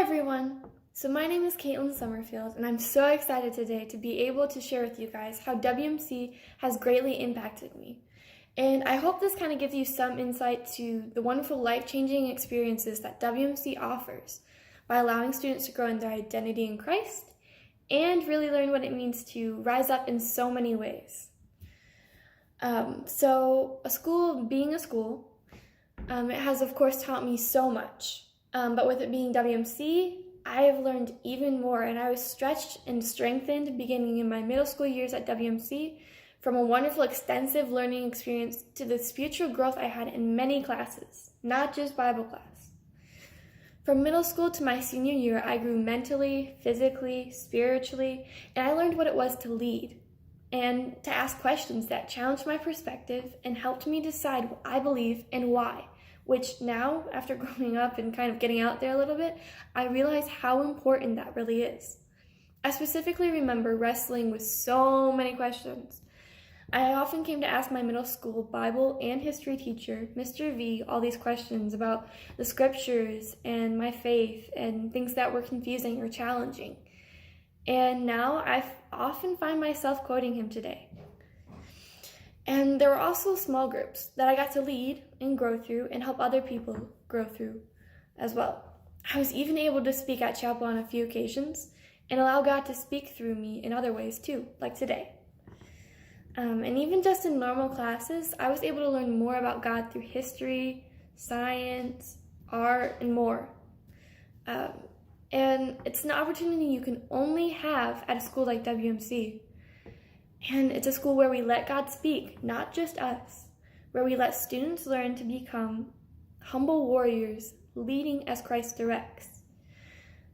everyone! So my name is Kaitlynn Summerfield, and I'm so excited today to be able to share with you guys how WMC has greatly impacted me. And I hope this kind of gives you some insight to the wonderful life-changing experiences that WMC offers by allowing students to grow in their identity in Christ and really learn what it means to rise up in so many ways. So a school being a school, it has of course taught me so much. But with it being WMC, I have learned even more, and I was stretched and strengthened beginning in my middle school years at WMC from a wonderful, extensive learning experience to the spiritual growth I had in many classes, not just Bible class. From middle school to my senior year, I grew mentally, physically, spiritually, and I learned what it was to lead and to ask questions that challenged my perspective and helped me decide what I believe and why. Which now, after growing up and kind of getting out there a little bit, I realize how important that really is. I specifically remember wrestling with so many questions. I often came to ask my middle school Bible and history teacher, Mr. V, all these questions about the scriptures and my faith and things that were confusing or challenging. And now I often find myself quoting him today. And there were also small groups that I got to lead and grow through and help other people grow through as well. I was even able to speak at chapel on a few occasions and allow God to speak through me in other ways too, like today. And even just in normal classes, I was able to learn more about God through history, science, art, and more. And it's an opportunity you can only have at a school like WMC. And it's a school where we let God speak, not just us, where we let students learn to become humble warriors leading as Christ directs.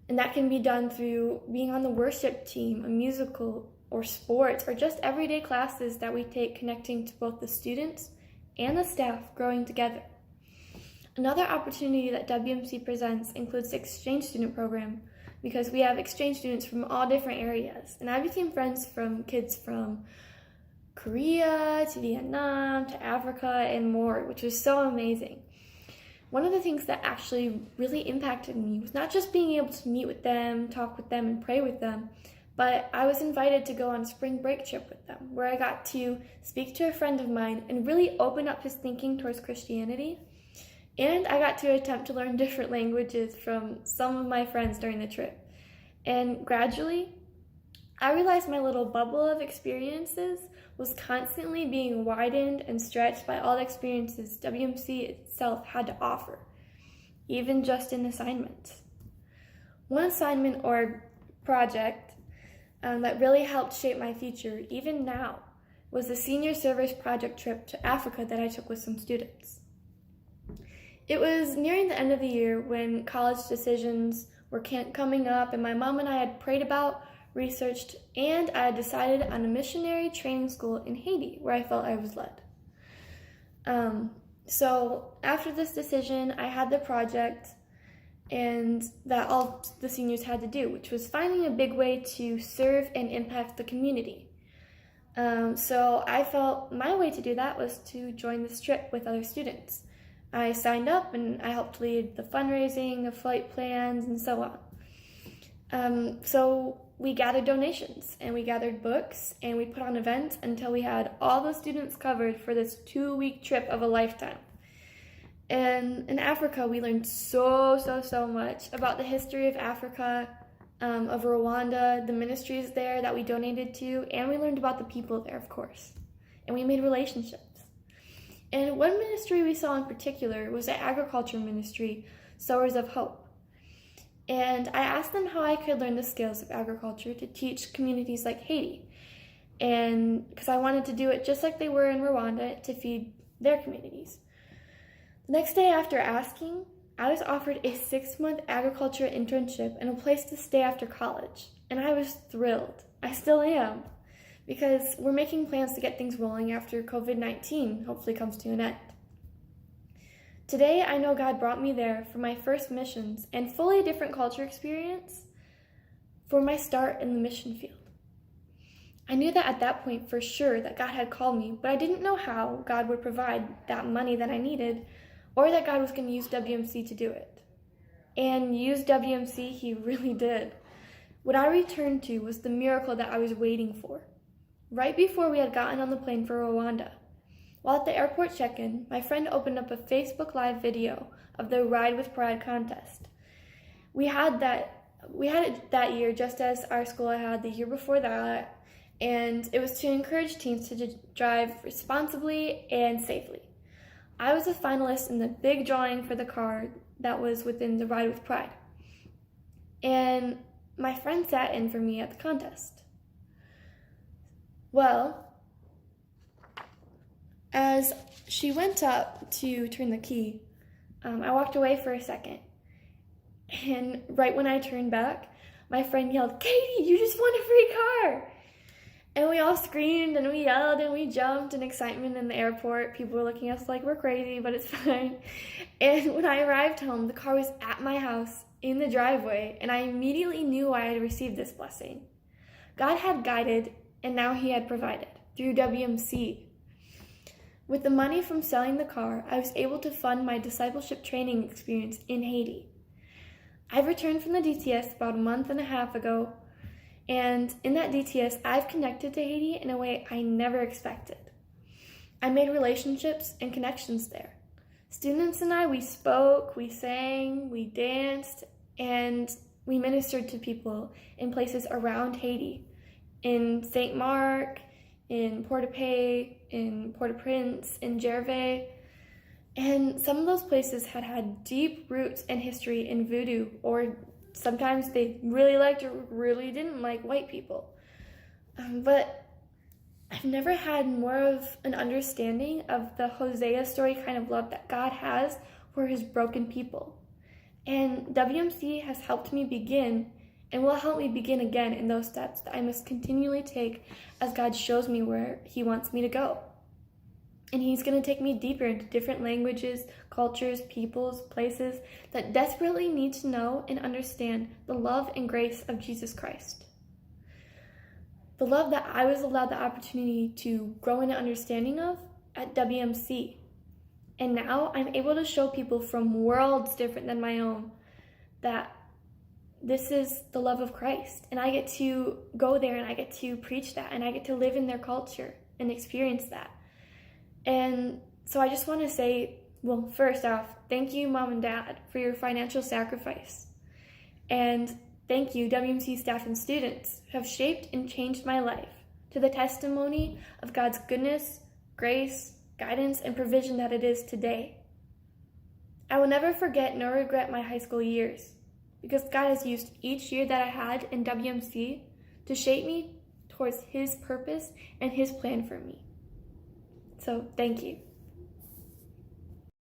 And that can be done through being on the worship team, a musical, or sports, or just everyday classes that we take connecting to both the students and the staff growing together. Another opportunity that WMC presents includes the exchange student program, because we have exchange students from all different areas. And I became friends from kids from Korea to Vietnam to Africa and more, which was so amazing. One of the things that actually really impacted me was not just being able to meet with them, talk with them, and pray with them, but I was invited to go on a spring break trip with them, where I got to speak to a friend of mine and really open up his thinking towards Christianity. And I got to attempt to learn different languages from some of my friends during the trip. And gradually, I realized my little bubble of experiences was constantly being widened and stretched by all the experiences WMC itself had to offer, even just in assignments. One assignment or project that really helped shape my future, even now, was the senior service project trip to Africa that I took with some students. It was nearing the end of the year when college decisions were coming up, and my mom and I had prayed about, researched, and I had decided on a missionary training school in Haiti where I felt I was led. So after this decision, I had the project and that all the seniors had to do, which was finding a big way to serve and impact the community. So I felt my way to do that was to join this trip with other students. I signed up and I helped lead the fundraising, the flight plans, and so on. So we gathered donations and we gathered books and we put on events until we had all the students covered for this 2-week trip of a lifetime. And in Africa, we learned so much about the history of Africa, of Rwanda, the ministries there that we donated to, and we learned about the people there, of course. And we made relationships. And one ministry we saw in particular was the agriculture ministry, Sowers of Hope. And I asked them how I could learn the skills of agriculture to teach communities like Haiti. And because I wanted to do it just like they were in Rwanda to feed their communities. The next day after asking, I was offered a 6-month agriculture internship and a place to stay after college. And I was thrilled. I still am. Because we're making plans to get things rolling after COVID-19 hopefully comes to an end. Today, I know God brought me there for my first missions and fully different culture experience for my start in the mission field. I knew that at that point for sure that God had called me, but I didn't know how God would provide that money that I needed or that God was going to use WMC to do it. and use WMC, he really did. What I returned to was the miracle that I was waiting for. Right before we had gotten on the plane for Rwanda, while at the airport check-in, my friend opened up a Facebook Live video of the Ride with Pride contest. We had it that year, just as our school had the year before that, and it was to encourage teens to drive responsibly and safely. I was a finalist in the big drawing for the car that was within the Ride with Pride, and my friend sat in for me at the contest. Well, as she went up to turn the key, I walked away for a second, and right when I turned back, my friend yelled, "Katie, you just won a free car!" And we all screamed and we yelled and we jumped in excitement in the airport. People were looking at us like we're crazy, but it's fine. And when I arrived home, the car was at my house in the driveway, and I immediately knew I had received this blessing. God had guided, and now he had provided through WMC. With the money from selling the car, I was able to fund my discipleship training experience in Haiti. I've returned from the DTS about a month and a half ago, and in that DTS, I've connected to Haiti in a way I never expected. I made relationships and connections there. Students and I, we spoke, we sang, we danced, and we ministered to people in places around Haiti, in St. Mark, in Port-au-Paix, in Port-au-Prince, in Gervais. And some of those places had deep roots and history in voodoo, or sometimes they really liked or really didn't like white people. But I've never had more of an understanding of the Hosea story kind of love that God has for his broken people. And WMC has helped me begin and will help me begin again in those steps that I must continually take as God shows me where he wants me to go. And he's going to take me deeper into different languages, cultures, peoples, places that desperately need to know and understand the love and grace of Jesus Christ. The love that I was allowed the opportunity to grow in an understanding of at WMC. And now I'm able to show people from worlds different than my own that this is the love of Christ. And I get to go there and I get to preach that and I get to live in their culture and experience that. And so I just want to say, well, first off, thank you, Mom and Dad, for your financial sacrifice. And thank you, WMC staff and students, who have shaped and changed my life to the testimony of God's goodness, grace, guidance, and provision that it is today. I will never forget nor regret my high school years, because God has used each year that I had in WMC to shape me towards his purpose and his plan for me. So, thank you.